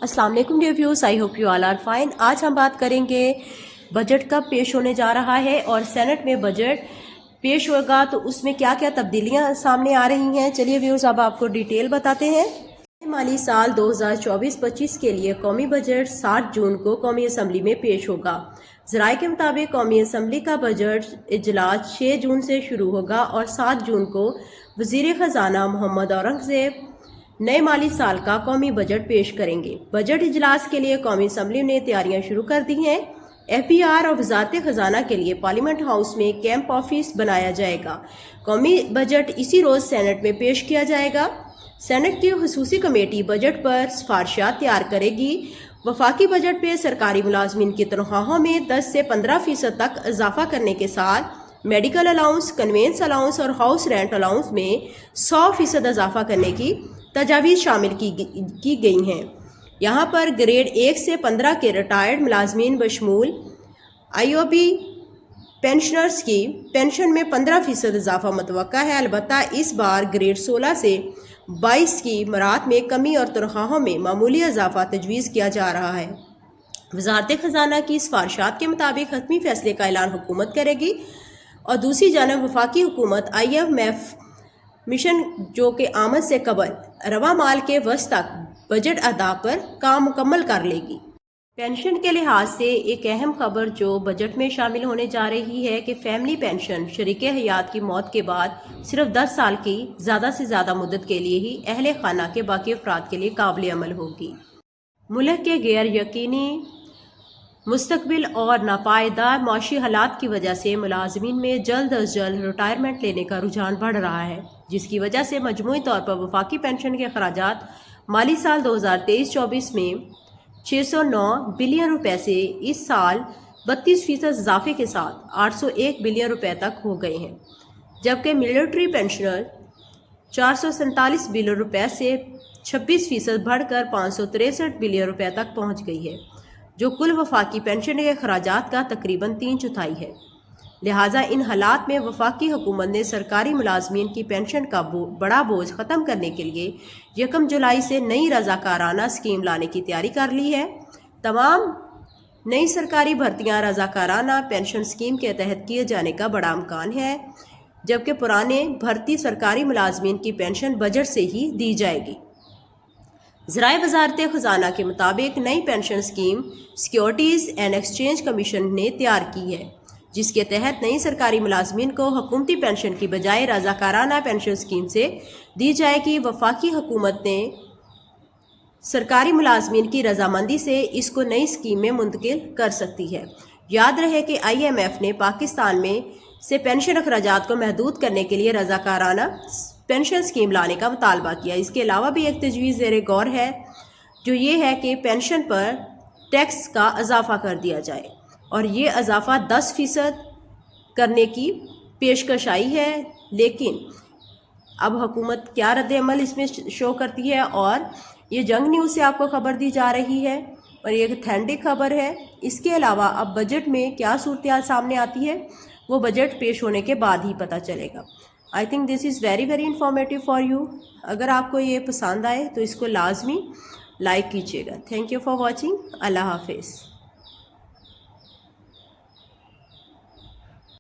अस्सलाम वालेकुम dear viewers, I hope you all are fine. आज हम बात करेंगे बजट कब पेश होने जा रहा है और सेनेट में बजट पेश होगा तो उसमें क्या क्या तब्दीलियां सामने आ रही हैं। चलिए व्यूअर्स, अब आपको डिटेल बताते हैं। माली साल 2024-25 के लिए कौमी बजट 7 जून को कौमी असम्बली में पेश होगा। ज़राए के मुताबिक कौमी असम्बली का बजट इजलास 6 जून से शुरू होगा और 7 जून को वज़ीर ख़जाना मोहम्मद औरंगज़ेब नए माली साल का कौमी बजट पेश करेंगे। बजट इजलास के लिए कौमी असम्बली ने तैयारियां शुरू कर दी हैं। FBR और वजारत ख़जाना के लिए पार्लियामेंट हाउस में कैंप ऑफिस बनाया जाएगा। कौमी बजट इसी रोज़ सेनेट में पेश किया जाएगा। सेनेट की खुसूसी कमेटी बजट पर सिफारिशात तैयार करेगी। वफाकी बजट पे सरकारी मुलाजमीन की तनख्वाहों में 10 से 15% तक इजाफा करने के साथ मेडिकल अलाउंस, कन्वेंस अलाउंस और हाउस रेंट अलाउंस में 100% इजाफा करने की तजावीज़ शामिल की गई हैं। यहाँ पर ग्रेड 1 से 15 के रिटायर्ड मुलाजमीन बशमूल IOB पेंशनर्स की पेंशन में 15% इजाफा मुतवक्का है। अलबत्ता इस बार ग्रेड 16 से 22 की मरात में कमी और तनख्वाहों में मामूली इजाफा तजवीज़ किया जा रहा है। वजारत ख़जाना की सिफारिशात के मुताबिक हतमी फैसले का ऐलान हुकूमत करेगी और दूसरी जानब वफाकी हुकूमत IMF मिशन जो कि आमद से कबल रवा माल के वस्त तक बजट अदा पर काम मुकम्मल कर लेगी। पेंशन के लिहाज से एक अहम खबर जो बजट में शामिल होने जा रही है कि फैमिली पेंशन शरीके हयात की मौत के बाद सिर्फ 10 साल की ज़्यादा से ज़्यादा मुद्दत के लिए ही अहले खाना के बाकी अफराद के लिए काबिल अमल होगी। मुल्क के गैर यकीनी मुस्तकबिल और नापायदार माशी हालात की वजह से मुलाजमीन में जल्द अज जल्द रिटायरमेंट लेने का रुझान बढ़ रहा है, जिसकी वजह से मजमूई तौर पर वफाकी पेंशन के अखराजात माली साल 2023-24 में 609 बिलियन रुपए से इस साल 32% इजाफे के साथ 801 बिलियन रुपए तक हो गए हैं, जबकि मिलिट्री पेंशनर 447 बिलियन रुपए से 26% बढ़कर 563 बिलियन रुपए तक पहुंच गई है, जो कुल वफाकी पेंशन के अखराजात का तकरीबन 3/4 है। लिहाजा इन हालात में वफाकी हुकूमत ने सरकारी मुलाजमीन की पेंशन का बड़ा बोझ ख़त्म करने के लिए 1 जुलाई से नई रज़ाकाराना स्कीम लाने की तैयारी कर ली है। तमाम नई सरकारी भर्तियां रज़ाकाराना पेंशन स्कीम के तहत किए जाने का बड़ा इम्कान है, जबकि पुराने भर्ती सरकारी मुलाजमीन की पेंशन बजट से ही दी जाएगी। ज़राए वजारत ख़जाना के मुताबिक नई pension scheme securities and exchange commission ने तैयार की है, जिसके तहत नई सरकारी मुलाजमीन को हुकूमती पेंशन की बजाय रज़ाकाराना पेंशन स्कीम से दी जाएगी। वफाकी हुकूमत ने सरकारी मुलाजमीन की रजामंदी से इसको नई स्कीम में मुंतकिल कर सकती है। याद रहे कि IMF ने पाकिस्तान में से पेंशन अखराजात को महदूद करने के लिए रज़ाकाराना पेंशन स्कीम लाने का मुतालबा किया। इसके अलावा भी एक तजवीज़ ज़ेरे गौर है, जो ये है कि पेंशन पर टैक्स का इजाफा कर दिया जाए और ये इजाफा 10% करने की पेशकश आई है। लेकिन अब हुकूमत क्या रद्द-ए-अमल इसमें शो करती है, और ये जंग न्यूज़ से आपको खबर दी जा रही है और ये ऑथेंटिक खबर है। इसके अलावा अब बजट में क्या सूरत सामने आती है वो बजट पेश होने के बाद ही पता चलेगा। I think this is very very informative for you. अगर आपको ये पसंद आए तो इसको लाजमी लाइक कीजिएगा। Thank you for watching. अल्लाह हाफिज़।